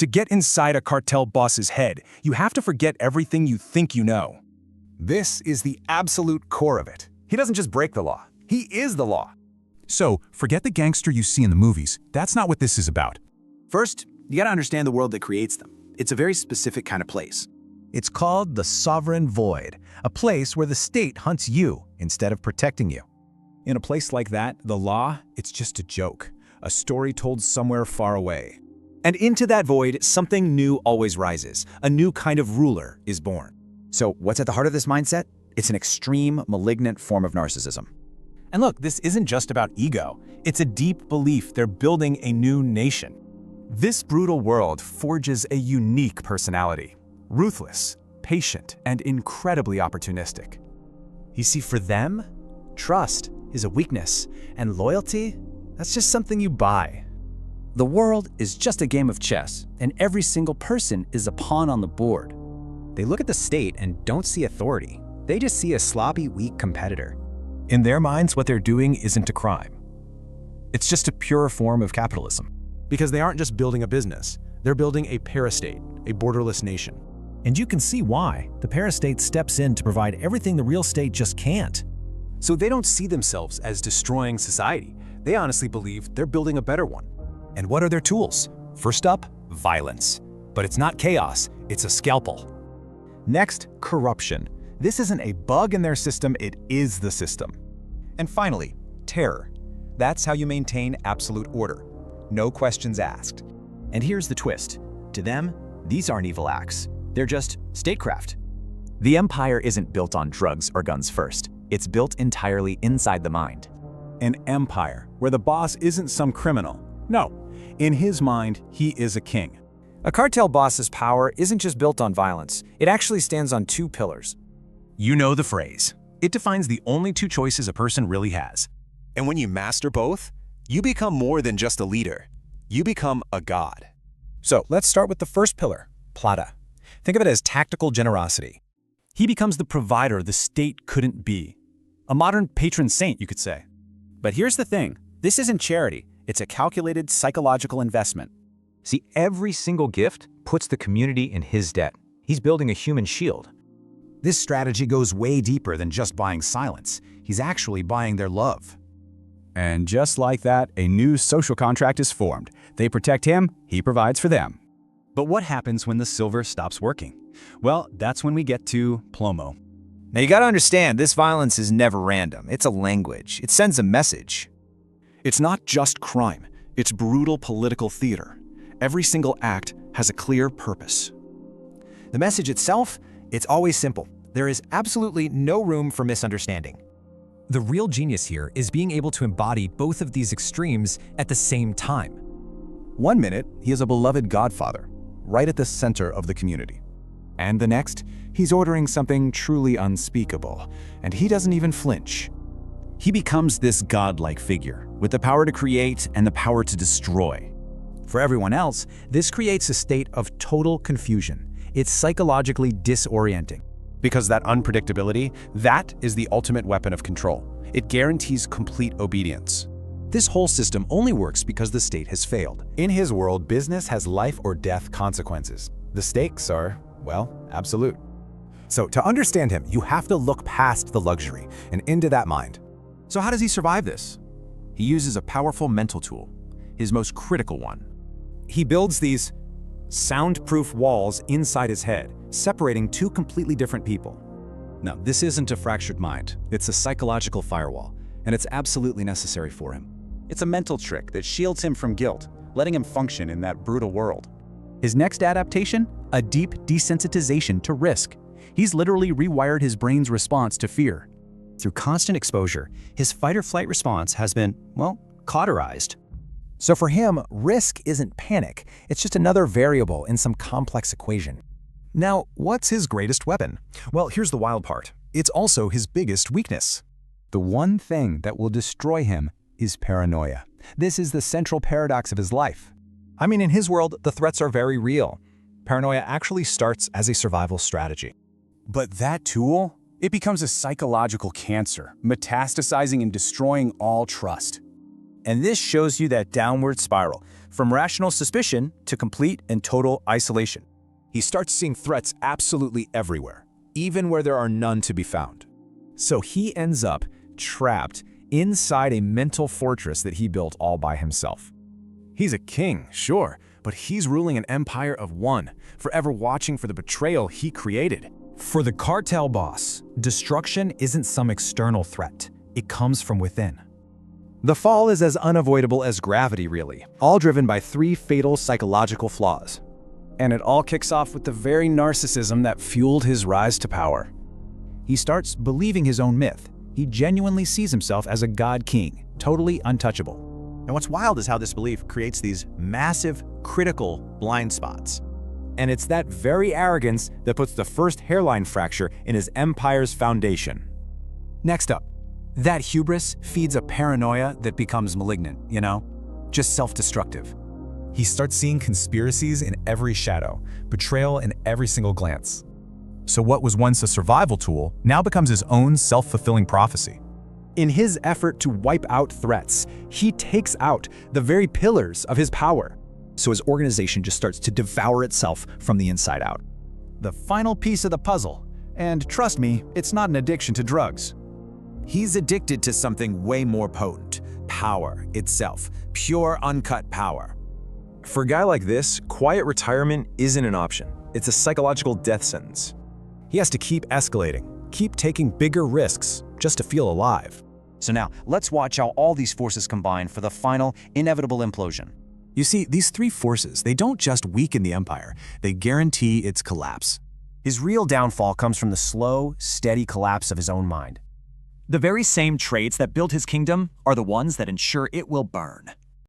To get inside a cartel boss's head, you have to forget everything you think you know. This is the absolute core of it. He doesn't just break the law, he is the law. So, forget the gangster you see in the movies. That's not what this is about. First, you gotta understand the world that creates them. It's a very specific kind of place. It's called the sovereign void, a place where the state hunts you instead of protecting you. In a place like that, the law, it's just a joke, a story told somewhere far away. And into that void, something new always rises. A new kind of ruler is born. So what's at the heart of this mindset? It's an extreme, malignant form of narcissism. And look, this isn't just about ego. It's a deep belief they're building a new nation. This brutal world forges a unique personality. Ruthless, patient, and incredibly opportunistic. You see, for them, trust is a weakness, and loyalty, that's just something you buy. The world is just a game of chess, and every single person is a pawn on the board. They look at the state and don't see authority. They just see a sloppy, weak competitor. In their minds, what they're doing isn't a crime. It's just a pure form of capitalism. Because they aren't just building a business, they're building a parastate, a borderless nation. And you can see why. The parastate steps in to provide everything the real state just can't. So they don't see themselves as destroying society. They honestly believe they're building a better one. And what are their tools? First up, violence. But it's not chaos, it's a scalpel. Next, corruption. This isn't a bug in their system, it is the system. And finally, terror. That's how you maintain absolute order. No questions asked. And here's the twist. To them, these aren't evil acts. They're just statecraft. The empire isn't built on drugs or guns first. It's built entirely inside the mind. An empire where the boss isn't some criminal. No, in his mind, he is a king. A cartel boss's power isn't just built on violence. It actually stands on two pillars. You know the phrase. It defines the only two choices a person really has. And when you master both, you become more than just a leader. You become a god. So let's start with the first pillar, plata. Think of it as tactical generosity. He becomes the provider the state couldn't be. A modern patron saint, you could say. But here's the thing. This isn't charity. It's a calculated psychological investment. See, every single gift puts the community in his debt. He's building a human shield. This strategy goes way deeper than just buying silence. He's actually buying their love. And just like that, a new social contract is formed. They protect him, he provides for them. But what happens when the silver stops working? Well, that's when we get to plomo. Now you gotta understand, this violence is never random. It's a language. It sends a message. It's not just crime. It's brutal political theater. Every single act has a clear purpose. The message itself, it's always simple. There is absolutely no room for misunderstanding. The real genius here is being able to embody both of these extremes at the same time. 1 minute, he is a beloved godfather, right at the center of the community. And the next, he's ordering something truly unspeakable, and he doesn't even flinch. He becomes this godlike figure, with the power to create and the power to destroy. For everyone else, this creates a state of total confusion. It's psychologically disorienting. Because that unpredictability, that is the ultimate weapon of control. It guarantees complete obedience. This whole system only works because the state has failed. In his world, business has life or death consequences. The stakes are, well, absolute. So to understand him, you have to look past the luxury and into that mind. So how does he survive this? He uses a powerful mental tool, his most critical one. He builds these soundproof walls inside his head, separating two completely different people. Now, this isn't a fractured mind. It's a psychological firewall, and it's absolutely necessary for him. It's a mental trick that shields him from guilt, letting him function in that brutal world. His next adaptation? A deep desensitization to risk. He's literally rewired his brain's response to fear. Through constant exposure, his fight-or-flight response has been, well, cauterized. So for him, risk isn't panic. It's just another variable in some complex equation. Now, what's his greatest weapon? Well, here's the wild part. It's also his biggest weakness. The one thing that will destroy him is paranoia. This is the central paradox of his life. I mean, in his world, the threats are very real. Paranoia actually starts as a survival strategy. But that tool, it becomes a psychological cancer, metastasizing and destroying all trust. And this shows you that downward spiral, from rational suspicion to complete and total isolation. He starts seeing threats absolutely everywhere, even where there are none to be found. So he ends up trapped inside a mental fortress that he built all by himself. He's a king, sure, but he's ruling an empire of one, forever watching for the betrayal he created. For the cartel boss, destruction isn't some external threat. It comes from within. The fall is as unavoidable as gravity, really, all driven by 3 fatal psychological flaws. And it all kicks off with the very narcissism that fueled his rise to power. He starts believing his own myth. He genuinely sees himself as a god king, totally untouchable. And what's wild is how this belief creates these massive, critical blind spots. And it's that very arrogance that puts the first hairline fracture in his empire's foundation. Next up, that hubris feeds a paranoia that becomes malignant, just self-destructive. He starts seeing conspiracies in every shadow, betrayal in every single glance. So what was once a survival tool now becomes his own self-fulfilling prophecy. In his effort to wipe out threats, he takes out the very pillars of his power. So his organization just starts to devour itself from the inside out. The final piece of the puzzle, and trust me, it's not an addiction to drugs. He's addicted to something way more potent, power itself, pure uncut power. For a guy like this, quiet retirement isn't an option. It's a psychological death sentence. He has to keep escalating, keep taking bigger risks just to feel alive. So now, let's watch how all these forces combine for the final, inevitable implosion. You see, these 3 forces, they don't just weaken the empire, they guarantee its collapse. His real downfall comes from the slow, steady collapse of his own mind. The very same traits that built his kingdom are the ones that ensure it will burn.